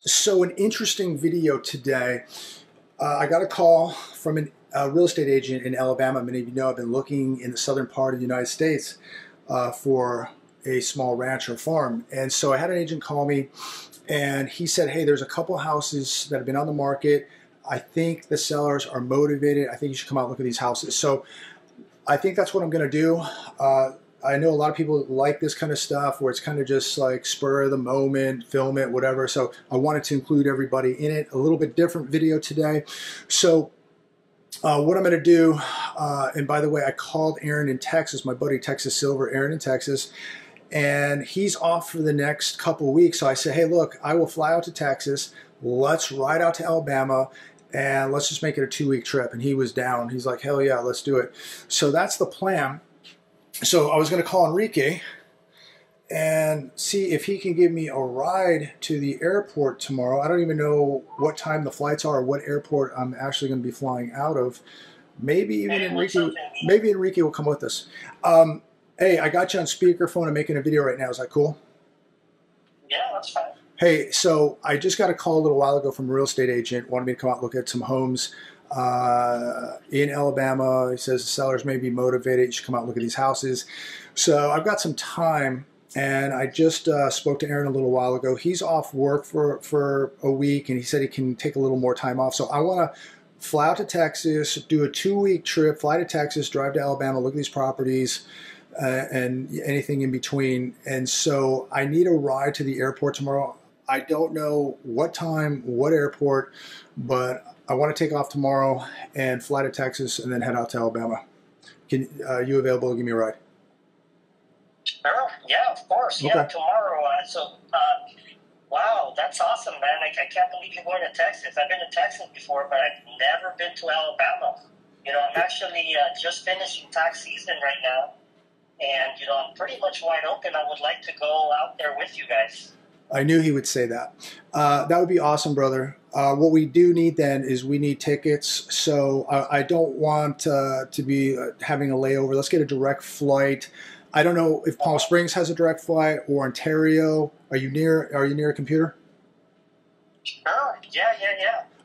So an interesting video today. I got a call from a real estate agent in Alabama. Many of you know I've been looking in the southern part of the United States for a small ranch or farm. And so I had an agent call me and he said, hey, there's a couple houses that have been on the market. I think the sellers are motivated. I think you should come out and look at these houses. So I think that's what I'm going to do. I know a lot of people like this kind of stuff where it's kind of just like spur of the moment, film it, whatever. So I wanted to include everybody in it. A little bit different video today. So what I'm going to do, and by the way, I called Aaron in Texas, my buddy Texas Silver, Aaron in Texas, and he's off for the next couple weeks. So I said, hey, look, I will fly out to Texas. Let's ride out to Alabama and let's just make it a 2-week trip. And he was down. He's like, hell yeah, let's do it. So that's the plan. So I was going to call Enrique and see if he can give me a ride to the airport tomorrow. I don't even know what time the flights are or what airport I'm actually going to be flying out of. Maybe even Enrique will come with us. Hey, I got you on speakerphone and making a video right now. Is that cool? Yeah, that's fine. Hey, so I just got a call a little while ago from a real estate agent, wanted me to come out and look at some homes in Alabama. He says the sellers may be motivated. You should come out and look at these houses. So I've got some time, and I just spoke to Aaron a little while ago. He's off work for a week, and he said he can take a little more time off. So I want to fly out to Texas, do a 2-week trip, fly to Texas, drive to Alabama, look at these properties, and anything in between. And so I need a ride to the airport tomorrow. I don't know what time, what airport, but I want to take off tomorrow and fly to Texas and then head out to Alabama. Can you available to give me a ride? Sure. Yeah, of course. Okay. Yeah, tomorrow. Wow, that's awesome, man. I can't believe you're going to Texas. I've been to Texas before, but I've never been to Alabama. You know, I'm actually just finishing tax season right now, and, you know, I'm pretty much wide open. I would like to go out there with you guys. I knew he would say that. That would be awesome, brother. What we do need then is we need tickets. So I don't want to be having a layover. Let's get a direct flight. I don't know if Palm Springs has a direct flight or Ontario. Are you near a computer? Sure. Yeah.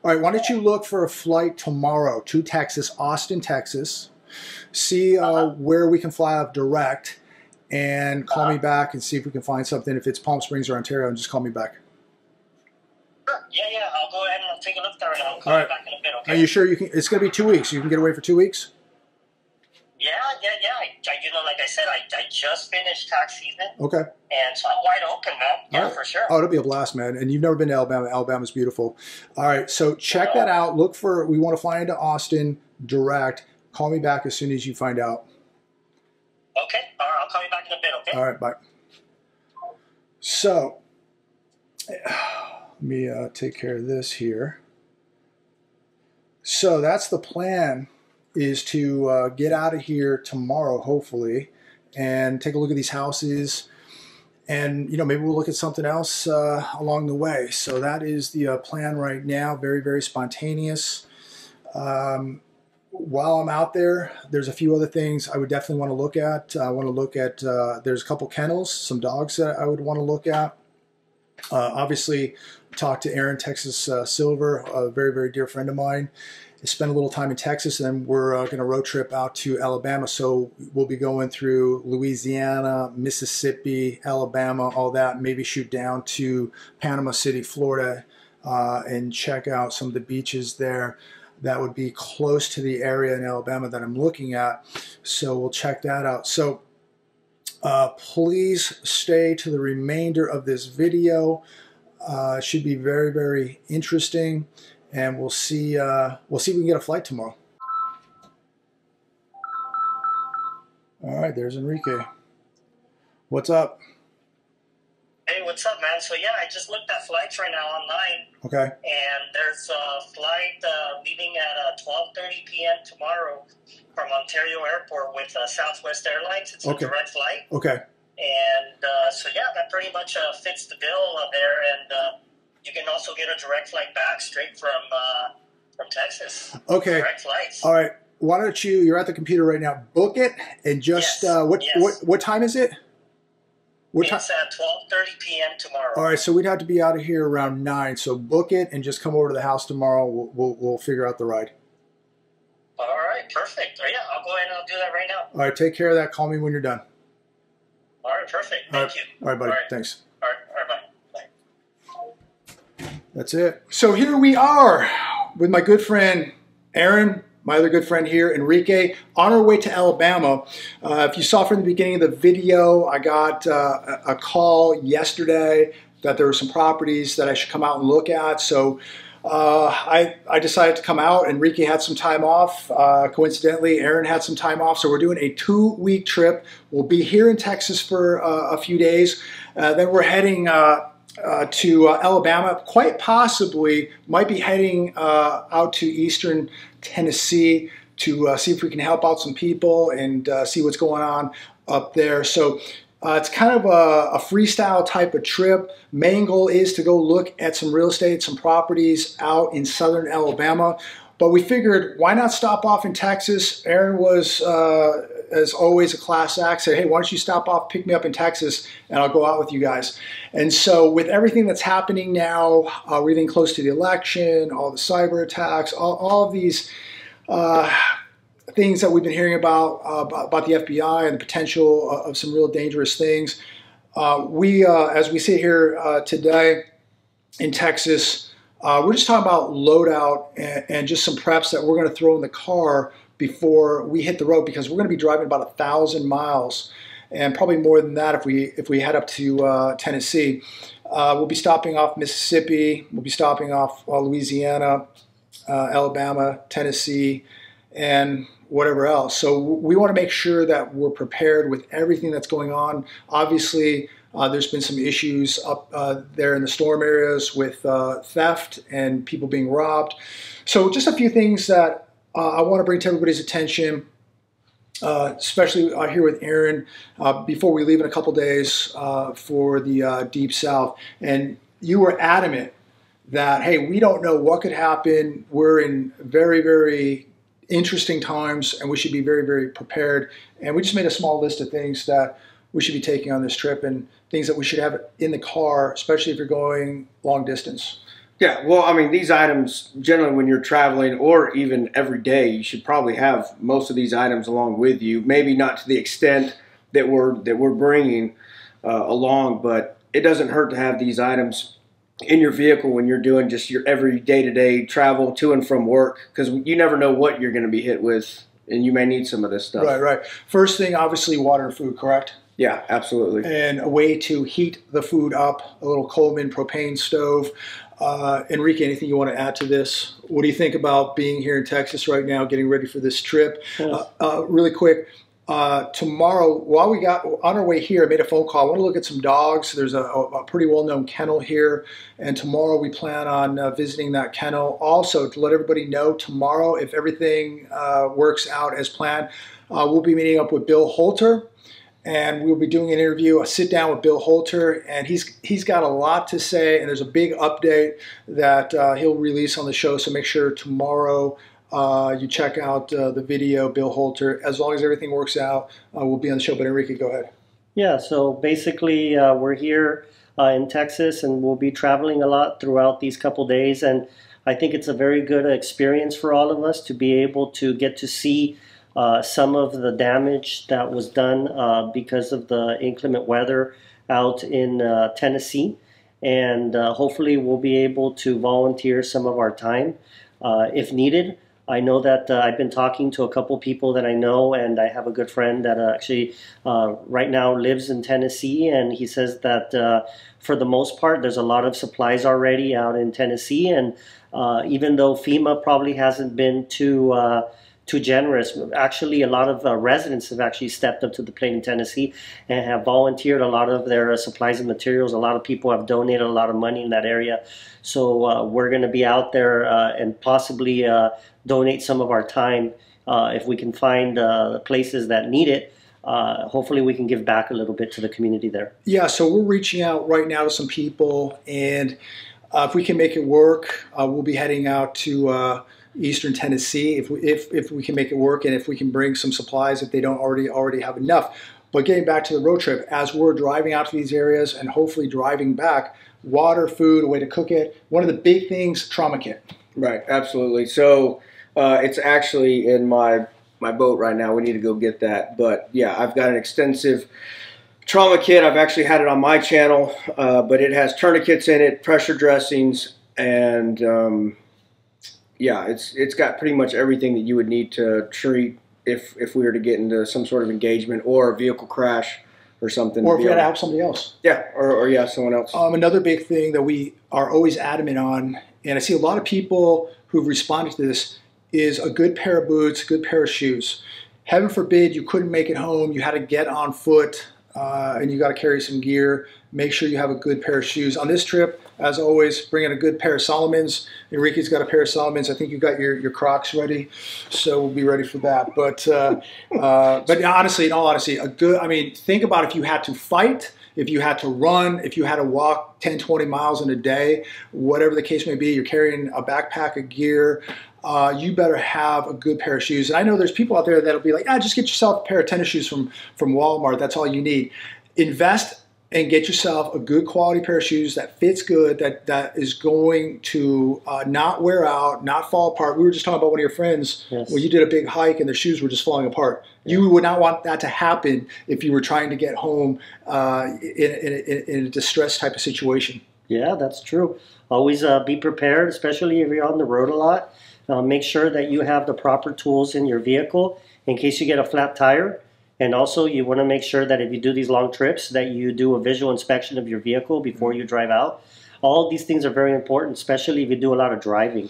All right. Why don't you look for a flight tomorrow to Texas, Austin, Texas. See where we can fly out direct. And call me back and see if we can find something. If it's Palm Springs or Ontario, and just call me back. Sure. Yeah. I'll go ahead and I'll take a look there and I'll call you back in a bit, okay? Are you sure you can? It's going to be 2 weeks. You can get away for 2 weeks? Yeah. You know, like I said, I just finished tax season. Okay. And so I'm wide open, man. Yeah, for sure. Oh, it'll be a blast, man. And you've never been to Alabama. Alabama's beautiful. All right. So check that out. Look for, we want to fly into Austin direct. Call me back as soon as you find out. Okay. All right. I'll call you back in a bit, okay? All right. Bye. So let me take care of this here. So that's the plan, is to get out of here tomorrow, hopefully, and take a look at these houses. And, you know, maybe we'll look at something else along the way. So that is the plan right now. Very, very spontaneous. While I'm out there, there's a few other things I would definitely want to look at. I want to look at, there's a couple kennels, some dogs that I would want to look at. Obviously, talk to Aaron, Texas Silver, a very, very dear friend of mine. Spend a little time in Texas, and then we're going to road trip out to Alabama. So we'll be going through Louisiana, Mississippi, Alabama, all that. Maybe shoot down to Panama City, Florida, and check out some of the beaches there. That would be close to the area in Alabama that I'm looking at. So we'll check that out. So please stay to the remainder of this video. It should be very, very interesting. And we'll see if we can get a flight tomorrow. All right, there's Enrique. What's up? Hey, what's up, man? So, yeah, I just looked at flights right now online. Okay. And there's a flight leaving at 12:30 p.m. tomorrow from Ontario Airport with Southwest Airlines. It's a direct flight. Okay. And so, yeah, that pretty much fits the bill there. And you can also get a direct flight back straight from Texas. Okay. Direct flights. All right. Why don't you're at the computer right now, book it, and just, what time is it? What It's at 12:30 p.m. tomorrow. All right, so we'd have to be out of here around 9. So book it and just come over to the house tomorrow. We'll figure out the ride. All right, perfect. Yeah, I'll go ahead and I'll do that right now. All right, take care of that. Call me when you're done. All right, perfect. Thank you. All right, buddy. All right. Thanks. All right, bye. That's it. So here we are with my good friend Aaron, my other good friend here, Enrique, on our way to Alabama. If you saw from the beginning of the video, I got a call yesterday that there were some properties that I should come out and look at. So I decided to come out. Enrique had some time off. Coincidentally, Aaron had some time off. So we're doing a 2-week trip. We'll be here in Texas for a few days. Then we're heading to Alabama, quite possibly might be heading out to eastern Tennessee to see if we can help out some people and see what's going on up there. So it's kind of a freestyle type of trip. Main goal is to go look at some real estate, some properties out in southern Alabama. But we figured, why not stop off in Texas? Aaron was, as always, a class act. Said, hey, why don't you stop off, pick me up in Texas, and I'll go out with you guys. And so with everything that's happening now, we're getting close to the election, all the cyber attacks, all of these things that we've been hearing about the FBI and the potential of some real dangerous things. As we sit here today in Texas, we're just talking about loadout and just some preps that we're going to throw in the car before we hit the road, because we're going to be driving about 1,000 miles and probably more than that if we head up to Tennessee. We'll be stopping off Mississippi, we'll be stopping off Louisiana, Alabama, Tennessee, and whatever else. So we want to make sure that we're prepared with everything that's going on. Obviously, there's been some issues up there in the storm areas with theft and people being robbed. So just a few things that I want to bring to everybody's attention, especially here with Aaron, before we leave in a couple days for the Deep South. And you were adamant that, hey, we don't know what could happen. We're in very, very interesting times, and we should be very, very prepared. And we just made a small list of things that we should be taking on this trip and things that we should have in the car, especially if you're going long distance. Yeah, well, I mean, these items, generally when you're traveling or even every day, you should probably have most of these items along with you. Maybe not to the extent that we're bringing along, but it doesn't hurt to have these items in your vehicle when you're doing just your every day-to-day travel to and from work, because you never know what you're going to be hit with, and you may need some of this stuff. Right, right. First thing, obviously, water and food, correct? Yeah, absolutely. And a way to heat the food up, a little Coleman propane stove. Enrique, anything you want to add to this? What do you think about being here in Texas right now, getting ready for this trip? Yes. Really quick, tomorrow, while we got on our way here, I made a phone call. I want to look at some dogs. There's a pretty well-known kennel here, and tomorrow we plan on visiting that kennel. Also, to let everybody know, tomorrow, if everything works out as planned, we'll be meeting up with Bill Holter, and we'll be doing an interview, a sit-down with Bill Holter, and he's got a lot to say, and there's a big update that he'll release on the show, so make sure tomorrow you check out the video, Bill Holter. As long as everything works out, we'll be on the show. But Enrique, go ahead. Yeah, so basically we're here in Texas, and we'll be traveling a lot throughout these couple days, and I think it's a very good experience for all of us to be able to get to see some of the damage that was done because of the inclement weather out in Tennessee, and hopefully we'll be able to volunteer some of our time if needed. I know that I've been talking to a couple people that I know, and I have a good friend that actually right now lives in Tennessee, and he says that for the most part there's a lot of supplies already out in Tennessee, and even though FEMA probably hasn't been too generous, actually a lot of residents have actually stepped up to the plate in Tennessee and have volunteered a lot of their supplies and materials. A lot of people have donated a lot of money in that area. So we're going to be out there and possibly donate some of our time if we can find places that need it. Hopefully we can give back a little bit to the community there. Yeah, so we're reaching out right now to some people, and if we can make it work, we'll be heading out to eastern Tennessee if we can make it work, and if we can bring some supplies if they don't already have enough. But getting back to the road trip, as we're driving out to these areas and hopefully driving back, water, food, a way to cook it. One of the big things, trauma kit. Right, absolutely. So it's actually in my boat right now. We need to go get that. But yeah, I've got an extensive trauma kit. I've actually had it on my channel, but it has tourniquets in it, pressure dressings, and yeah, it's got pretty much everything that you would need to treat if we were to get into some sort of engagement or a vehicle crash or something. Or if we had to help somebody else. Yeah, or yeah, someone else. Another big thing that we are always adamant on, and I see a lot of people who've responded to this, is a good pair of boots, a good pair of shoes. Heaven forbid you couldn't make it home, you had to get on foot, and you got to carry some gear. Make sure you have a good pair of shoes. On this trip, as always, bring in a good pair of Salomons. Enrique's got a pair of Salomons. I think you got your Crocs ready, so we'll be ready for that. But honestly, in all honesty, think about if you had to fight, if you had to run, if you had to walk 10, 20 miles in a day, whatever the case may be, you're carrying a backpack of gear, you better have a good pair of shoes. And I know there's people out there that'll be like, just get yourself a pair of tennis shoes from Walmart. That's all you need. Invest and get yourself a good quality pair of shoes that fits good, that is going to not wear out, not fall apart. We were just talking about one of your friends where you did a big hike and their shoes were just falling apart. You would not want that to happen if you were trying to get home in a distressed type of situation. Yeah, that's true. Always be prepared, especially if you're on the road a lot. Make sure that you have the proper tools in your vehicle in case you get a flat tire. And also, you want to make sure that if you do these long trips, that you do a visual inspection of your vehicle before you drive out. All these things are very important, especially if you do a lot of driving.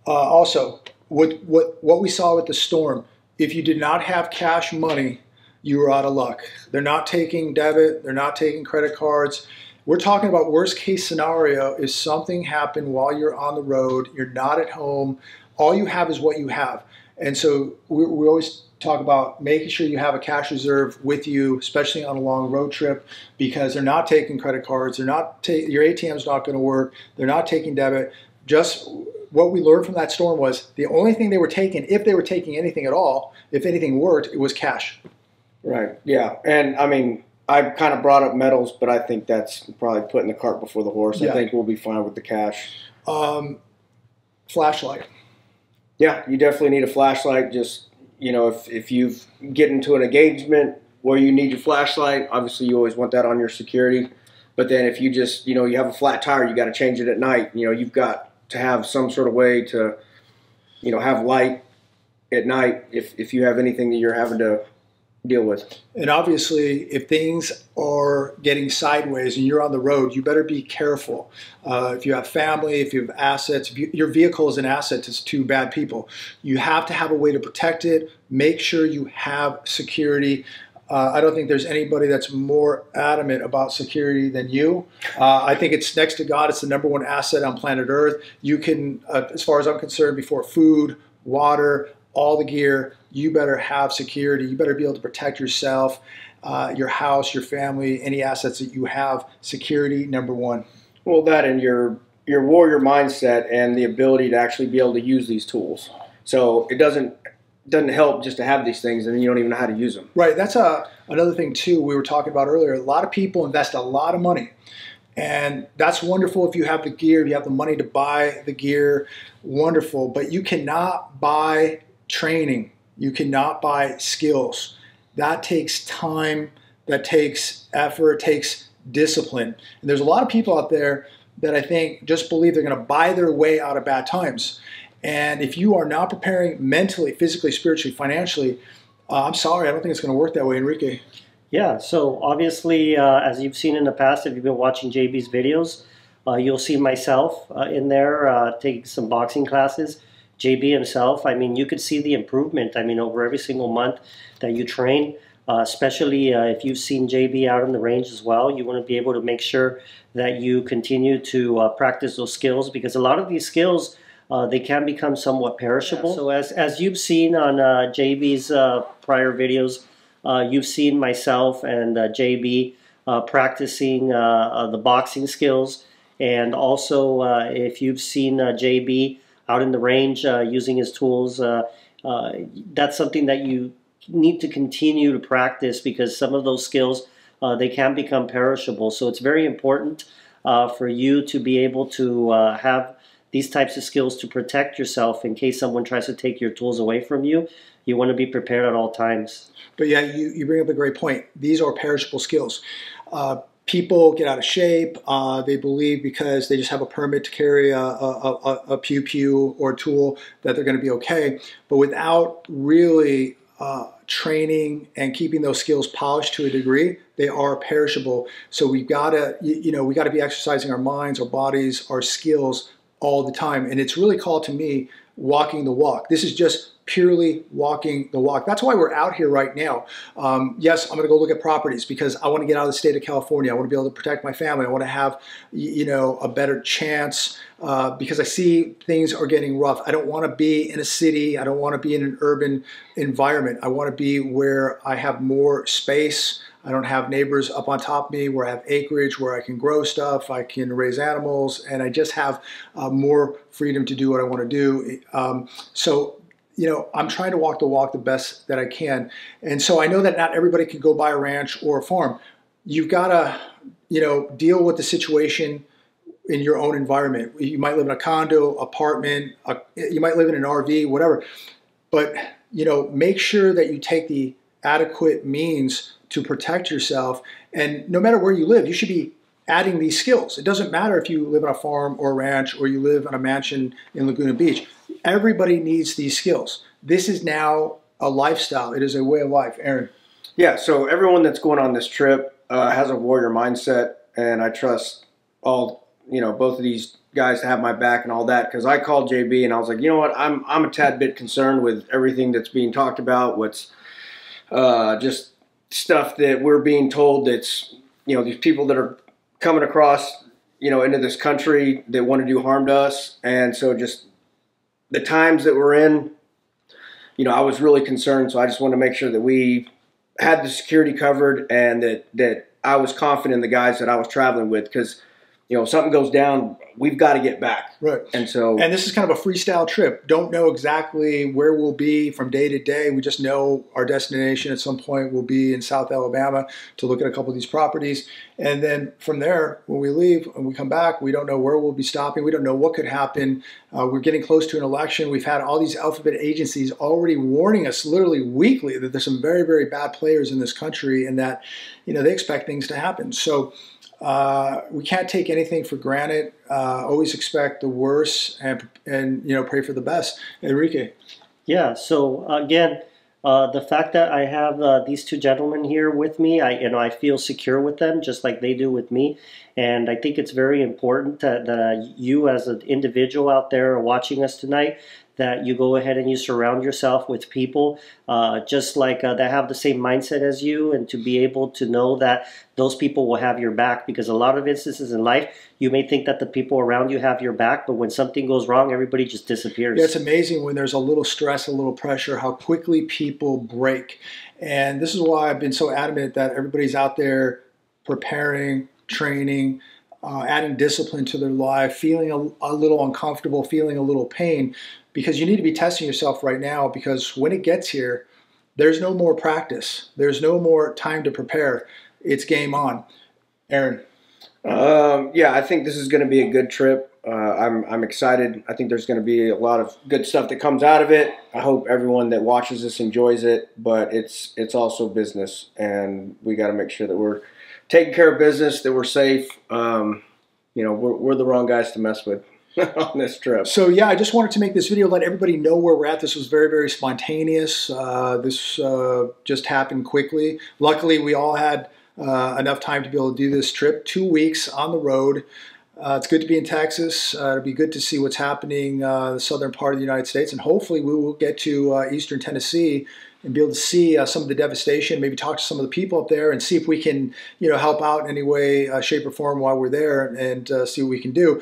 Also, what we saw with the storm, if you did not have cash money, you were out of luck. They're not taking debit. They're not taking credit cards. We're talking about worst case scenario is something happened while you're on the road. You're not at home. All you have is what you have. And so we always talk about making sure you have a cash reserve with you, especially on a long road trip, because they're not taking credit cards. They're not your ATM's not going to work. They're not taking debit. Just what we learned from that storm was the only thing they were taking, if they were taking anything at all, if anything worked, it was cash. Right. Yeah. And I mean, I kind of brought up metals, but I think that's probably putting the cart before the horse. Yeah. I think we'll be fine with the cash. Flashlight. Yeah, you definitely need a flashlight. Just, if you get into an engagement where you need your flashlight, obviously you always want that on your security. But then if you just, you have a flat tire, you got to change it at night. You've got to have some sort of way to, have light at night if you have anything that you're having to deal with. And obviously, if things are getting sideways and you're on the road, you better be careful. If you have family, if you have assets, if your vehicle is an asset to two bad people, you have to have a way to protect it. Make sure you have security. I don't think there's anybody that's more adamant about security than you. I think it's next to God. It's the #1 asset on planet Earth. You can, as far as I'm concerned, before food, water, all the gear, you better have security. You better be able to protect yourself, your house, your family, any assets that you have. Security, #1. Well, that and your warrior mindset and the ability to actually be able to use these tools. So it doesn't help just to have these things and you don't even know how to use them. Right. That's another thing too we were talking about earlier. A lot of people invest a lot of money. And that's wonderful if you have the gear, if you have the money to buy the gear, wonderful. But you cannot buy training. You cannot buy skills. That takes time, that takes effort, takes discipline. And there's a lot of people out there that I think just believe they're going to buy their way out of bad times. And if you are not preparing mentally, physically, spiritually, financially, I'm sorry, I don't think it's going to work that way, Enrique. Yeah, so obviously, as you've seen in the past, if you've been watching JB's videos, you'll see myself in there taking some boxing classes. JB himself, I mean, you could see the improvement, over every single month that you train, especially if you've seen JB out on the range as well. You want to be able to make sure that you continue to practice those skills, because a lot of these skills, they can become somewhat perishable. Yeah, so as you've seen on JB's prior videos, you've seen myself and JB practicing the boxing skills. And also, if you've seen JB out in the range using his tools, that's something that you need to continue to practice, because some of those skills, they can become perishable. So it's very important for you to be able to have these types of skills to protect yourself in case someone tries to take your tools away from you. You want to be prepared at all times. But yeah, you bring up a great point. These are perishable skills. People get out of shape. They believe because they just have a permit to carry a pew or a tool that they're going to be okay. But without really training and keeping those skills polished to a degree, they are perishable. So we've got to, we got to be exercising our minds, our bodies, our skills all the time. And it's really called to me walking the walk. This is just purely walking the walk. That's why we're out here right now. Yes, I'm going to go look at properties because I want to get out of the state of California. I want to be able to protect my family. I want to have, a better chance because I see things are getting rough. I don't want to be in a city. I don't want to be in an urban environment. I want to be where I have more space. I don't have neighbors up on top of me, where I have acreage, where I can grow stuff, I can raise animals, and I just have more freedom to do what I want to do. I'm trying to walk the walk the best that I can. And so I know that not everybody can go buy a ranch or a farm. You've got to, deal with the situation in your own environment. You might live in a condo, apartment, you might live in an RV, whatever. But, make sure that you take the adequate means to protect yourself. And no matter where you live, you should be adding these skills. It doesn't matter if you live on a farm or a ranch or you live in a mansion in Laguna Beach. Everybody needs these skills. This is now a lifestyle. It is a way of life. Aaron. Yeah, so everyone that's going on this trip has a warrior mindset, and I trust all, both of these guys to have my back and all that, because I called JB and I was like, you know what, I'm a tad bit concerned with everything that's being talked about, what's just stuff that we're being told that's, these people that are coming across, into this country that want to do harm to us. And so just the times that we're in, I was really concerned. So I just wanted to make sure that we had the security covered and that I was confident in the guys that I was traveling with, because if something goes down, we've got to get back. Right. And this is kind of a freestyle trip. Don't know exactly where we'll be from day to day. We just know our destination at some point will be in South Alabama to look at a couple of these properties. And then from there, when we leave and we come back, we don't know where we'll be stopping. We don't know what could happen. We're getting close to an election. We've had all these alphabet agencies already warning us literally weekly that there's some very, very bad players in this country and that, they expect things to happen. So we can't take anything for granted. Always expect the worst and pray for the best. Enrique. Yeah. So again, the fact that I have these two gentlemen here with me, I feel secure with them, just like they do with me. And I think it's very important that you, as an individual out there watching us tonight, that you go ahead and you surround yourself with people just like that have the same mindset as you, and to be able to know that those people will have your back, because a lot of instances in life, you may think that the people around you have your back, but when something goes wrong, everybody just disappears. Yeah, it's amazing when there's a little stress, a little pressure, how quickly people break. And this is why I've been so adamant that everybody's out there preparing, training, adding discipline to their life, feeling a little uncomfortable, feeling a little pain, because you need to be testing yourself right now, because when it gets here, there's no more practice. There's no more time to prepare. It's game on. Aaron. Yeah, I think this is going to be a good trip. I'm excited. I think there's going to be a lot of good stuff that comes out of it. I hope everyone that watches this enjoys it, but it's also business, and we got to make sure that we're taking care of business, that we're safe. We're the wrong guys to mess with on this trip. So yeah, I just wanted to make this video, let everybody know where we're at. This was very, very spontaneous. This just happened quickly. Luckily, we all had enough time to be able to do this trip. 2 weeks on the road. It's good to be in Texas. It'll be good to see what's happening the southern part of the United States, and hopefully we will get to eastern Tennessee and be able to see some of the devastation, maybe talk to some of the people up there and see if we can, help out in any way, shape, or form while we're there, and see what we can do.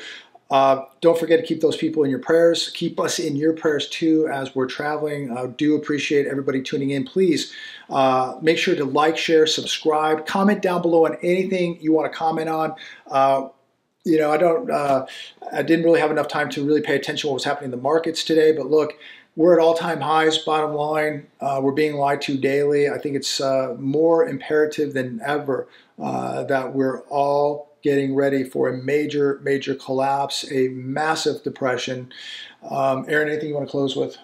Don't forget to keep those people in your prayers. Keep us in your prayers too as we're traveling. I do appreciate everybody tuning in. Please make sure to like, share, subscribe, comment down below on anything you want to comment on. I didn't really have enough time to really pay attention to what was happening in the markets today, but look, We're at all-time highs, bottom line. We're being lied to daily. I think it's more imperative than ever that we're all getting ready for a major, major collapse, a massive depression. Aaron, anything you want to close with?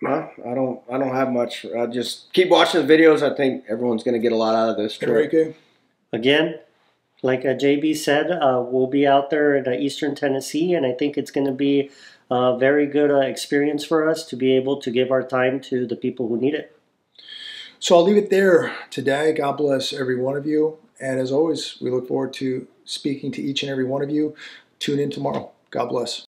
No, I don't have much. I just keep watching the videos. I think everyone's going to get a lot out of this trip. Enrique? Again, like JB said, we'll be out there in Eastern Tennessee, and I think it's going to be a very good experience for us to be able to give our time to the people who need it. So I'll leave it there today. God bless every one of you. And as always, we look forward to speaking to each and every one of you. Tune in tomorrow. God bless.